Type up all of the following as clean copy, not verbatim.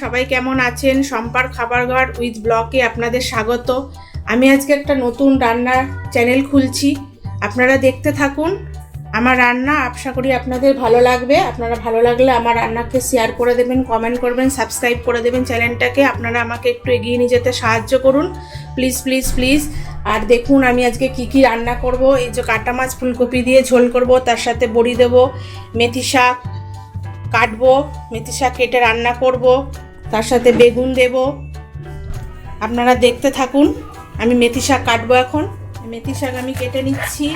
সবাই কেমন আছেন? সম্পার খাবার ঘর উইথ ব্লগে আপনাদের স্বাগত। আমি আজকে একটা নতুন রান্নার চ্যানেল খুলছি, আপনারা দেখতে থাকুন আমার রান্না। আশা করি আপনাদের ভালো লাগবে। আপনারা ভালো লাগলে আমার রান্নাকে শেয়ার করে দেবেন, কমেন্ট করবেন, সাবস্ক্রাইব করে দেবেন চ্যানেলটাকে। আপনারা আমাকে একটু এগিয়ে নিয়ে যেতে সাহায্য করুন, প্লিজ প্লিজ প্লিজ। আর দেখুন আমি আজকে কি রান্না করব। এই যে কাটা মাছ ফুলকপি দিয়ে ঝোল করব, তার সাথে বড়ি দেবো, মেথি শাক কাটবো, মেথি শাক কেটে রান্না করব, তার সাথে বেগুন দেব। আপনারা দেখতে থাকুন। আমি মেথি শাক কাটবো এখন। মেথি শাক আমি কেটে নিচ্ছি।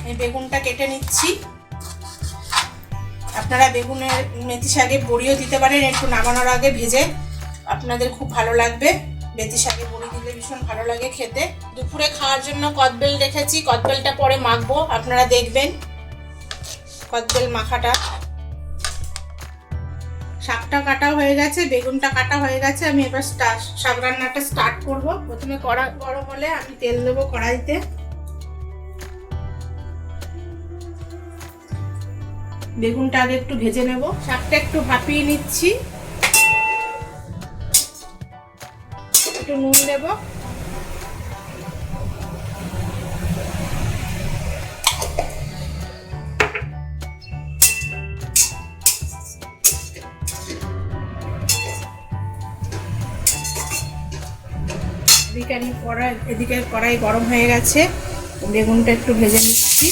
এই বেগুনটা কেটে নিচ্ছি। আপনারা বেগুনের মেথি শাকে বড়িও দিতে পারেন, একটু নামানোর আগে ভেজে, আপনাদের খুব ভালো লাগবে। মেথি শাকে বড়ি দিলে ভীষণ ভালো লাগে খেতে। দুপুরে খাওয়ার জন্য কদবেল রেখেছি, কদবেলটা পরে মাখবো, আপনারা দেখবেন কদবেল মাখাটা। শাকটা কাটা হয়ে গেছে, বেগুনটা কাটা হয়ে গেছে। আমি এবার শাক রান্নাটা স্টার্ট করব। প্রথমে কড়া গরম হলে আমি তেল দেবো কড়াইতে। বেগুনটা আগে একটু ভেজে নেব। শাকটা একটু ভাপিয়ে নিচ্ছি, একটু নুন দেব। এদিকে কড়াই গরম হয়ে গেছে, বেগুনটা একটু ভেজে নিচ্ছি।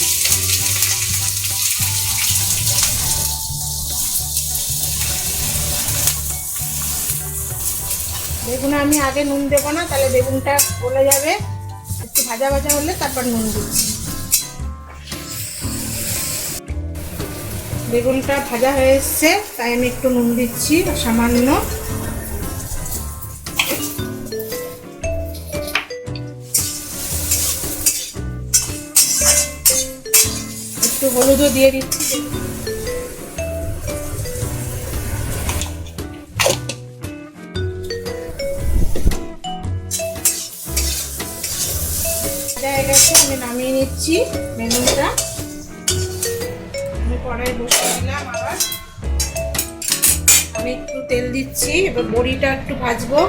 বেগুনে আমি আগে নুন দেবো না, তাহলে বেগুনটা গলে যাবে। একটু ভাজা ভাজা হলে তারপর নুন দিচ্ছি। বেগুনটা ভাজা হয়ে এসছে, তাই আমি একটু নুন দিচ্ছি সামান্য। একটু হলুদও দিয়ে দিচ্ছি। আমি নামিয়ে নিচ্ছি বেগুনটা। আমি কড়াই বসিয়ে দিলাম আবার। আমি একটু তেল দিচ্ছি, এবার বড়িটা একটু ভাজবো।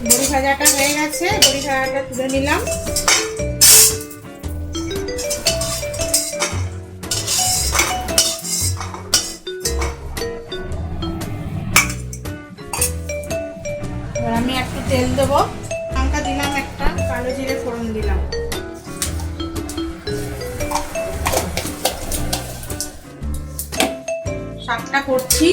বড়ি ভাজাটা হয়ে গেছে, বড়ি ভাজাটা তুলে নিলাম। আমি একটু তেল দেবো, লঙ্কা দিলাম একটা, কালো জিরে ফোড়ন দিলাম। শাকটা করছি।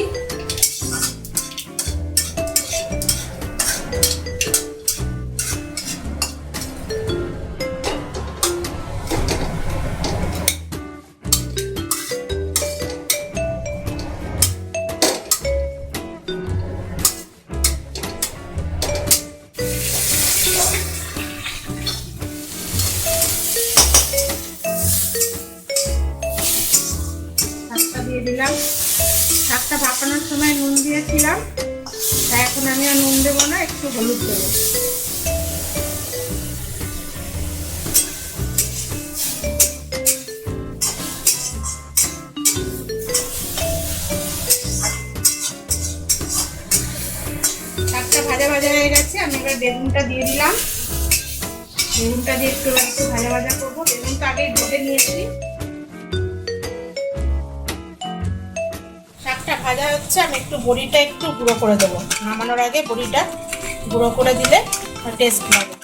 দিলাম। শাকটা ভাপানোর সময় নুন দিয়েছিলাম, তাই এখন আমি আর নুন দেবো না, একটু হলুদ দেবো। শাকটা ভাজা ভাজা হয়ে গেছে, আমি এবার বেগুনটা দিয়ে দিলাম। বেগুনটা দিয়ে একটু ভাজা ভাজা করবো। বেগুনটা আগে ভেজে নিয়েছি। শাকটা ভাজা হচ্ছে, আমি একটু বড়িটা একটু গুঁড়ো করে দেবো। নামানোর আগে বড়িটা গুঁড়ো করে দিলে টেস্ট লাগে।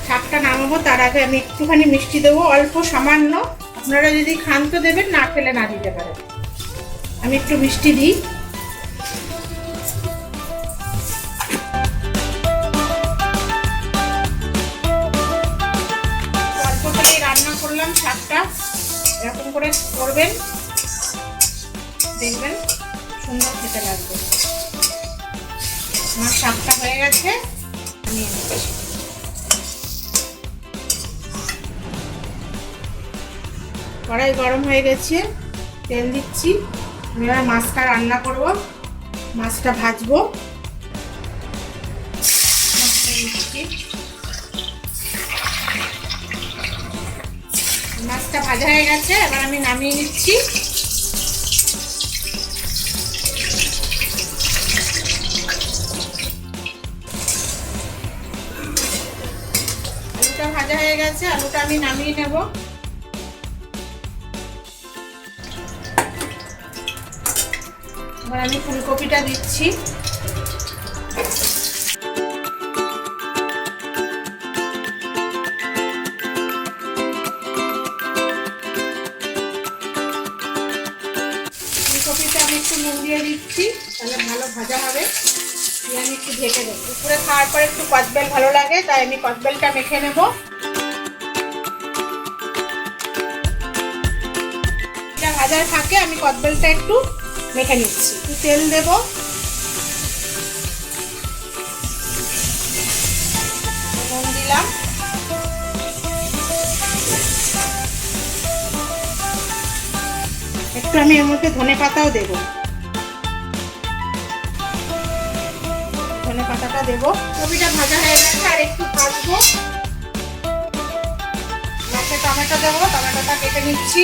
শাকটা নামাবো তার আগে আমি একটুখানি মিষ্টি দেবো, অল্প সামান্য। আপনারা যদি খান তো দেবেন, না খেলে না দিতে পারেন। আমি একটু মিষ্টি দিই। রান্না করলাম শাকটা, এরকম করে করবেন, দেখবেন সুন্দর খেতে লাগবে। আমার শাকটা হয়ে গেছে, নিয়ে নিচ্ছি। কড়াই গরম হয়ে গেছে, তেল দিচ্ছি। আমি এবার মাছটা রান্না করব, মাছটা ভাজবো। মাছটা ভাজা হয়ে গেছে, এবার আমি নামিয়ে নিচ্ছি। আলুটা ভাজা হয়ে গেছে, আলুটা আমি নামিয়ে নেব। এবার আমি ফুলকপিটা দিচ্ছি। ফুলকপিটা আমি একটু নুন দিয়ে দিচ্ছি, তাহলে ভালো ভাজা হবে। দিয়ে আমি একটু ঢেকে দেবো। দুপুরে খাওয়ার পর একটু কচবেল ভালো লাগে, তাই আমি কচবেলটা মেখে নেব। এটা ভাজার ফাঁকে আমি কচবেলটা একটু মেখে নিচ্ছি। একটু তেল দেব, নুন দিলাম, একটু আমি এর মধ্যে ধনে পাতাও দেব। ধনে পাতাটা দেব। কপিটা ভাজা হয়ে গেছে, আর একটু ভাজবো। লাস্টে টমেটো দেবো, টমেটোটা কেটে নিচ্ছি।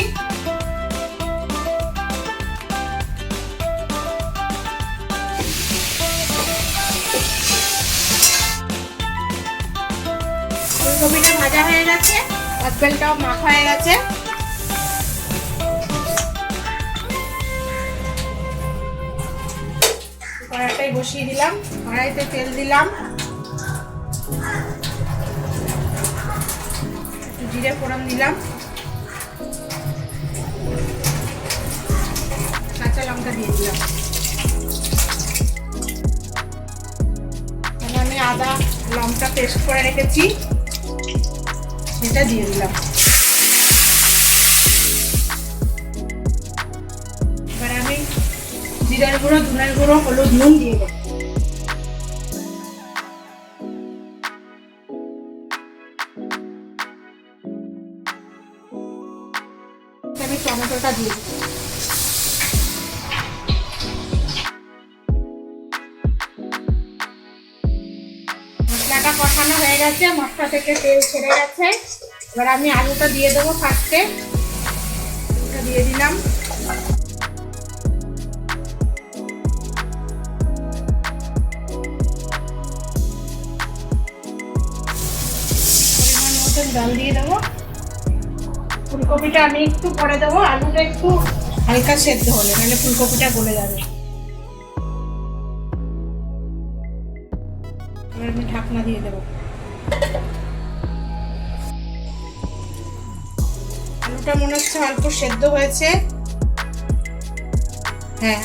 ফুলকপিটা ভাজা হয়ে গেছে, কচবেলটাও মাখা হয়ে গেছে। কড়াইটাই বসিয়ে দিলাম, কড়াইতে তেল দিলাম, একটু জিরে ফোড়ন দিলাম, কাঁচা লঙ্কা দিয়ে দিলাম। আমি আদা লঙ্কা পেস্ট করে রেখেছি, সেটা দিয়ে দিলাম। এবার আমি জিরার গুঁড়ো, ধনের গুঁড়ো, হলুদ, নুন দিয়ে দেবো। আমি টমেটোটা দিয়ে দেবো। মশলাটা কষানো হয়ে গেছে, মশলা থেকে তেল ছেড়ে গেছে। এবার আমি আলুটা দিয়ে দেবো। ফার্স্টে আলুটা দিয়ে দিলাম। পরিমাণ মতন জল দিয়ে দেবো। ফুলকপিটা আমি একটু পরে দেবো, আলুটা একটু হালকা সেদ্ধ হলে, নাহলে ফুলকপিটা গলে যাবে। এবার আমি ঢাকনা দিয়ে দেবো। আলুটা মনে হচ্ছে অল্প সেদ্ধ হয়েছে। হ্যাঁ,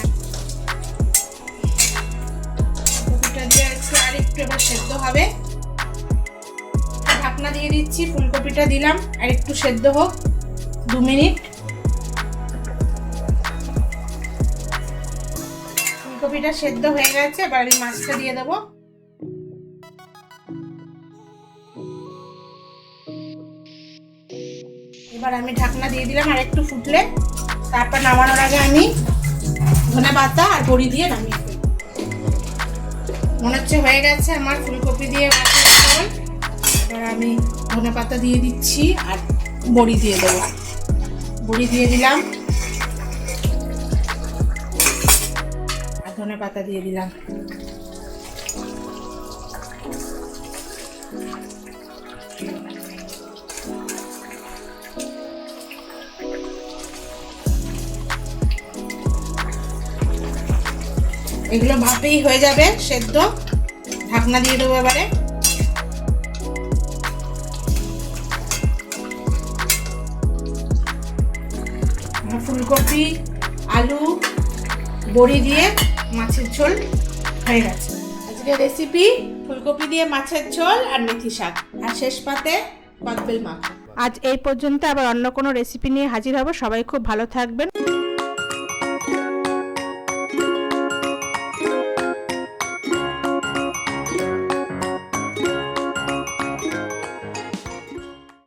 ফুলকপিটা দিয়ে আর একটু এবার সেদ্ধ হবে। ঢাকনা দিয়ে দিচ্ছি, ফুলকপিটা দিলাম, আর একটু সেদ্ধ হোক 2 মিনিট। ফুলকপিটা সেদ্ধ হয়ে গেছে, এবার আমি মাছটা দিয়ে দেবো। এবার আমি ঢাকনা দিয়ে দিলাম, আর একটু ফুটলে তারপর নামানোর আগে আমি ধনে পাতা আর বড়ি দিয়ে নামিয়ে দেব। মনে হচ্ছে হয়ে গেছে আমার ফুলকপি দিয়ে মাছের ঝোল। এবার আমি ধনে পাতা দিয়ে দিচ্ছি আর বড়ি দিয়ে দেবো। বড়ি দিয়ে দিলাম আর ধনে পাতা দিয়ে দিলাম। এগুলো ভাপেই হয়ে যাবে সেদ্ধ। ঢাকনা দিয়ে দেবো এবারে। ফুলকপি, আলু, বড়ি দিয়ে মাছের ঝোল হয়ে গেছে। আজকের রেসিপি ফুলকপি দিয়ে মাছের ঝোল আর মেথি শাক, আর শেষ পাতে কদবেল মাখা। আজ এই পর্যন্ত, আবার অন্য কোনো রেসিপি নিয়ে হাজির হব। সবাই খুব ভালো থাকবেন।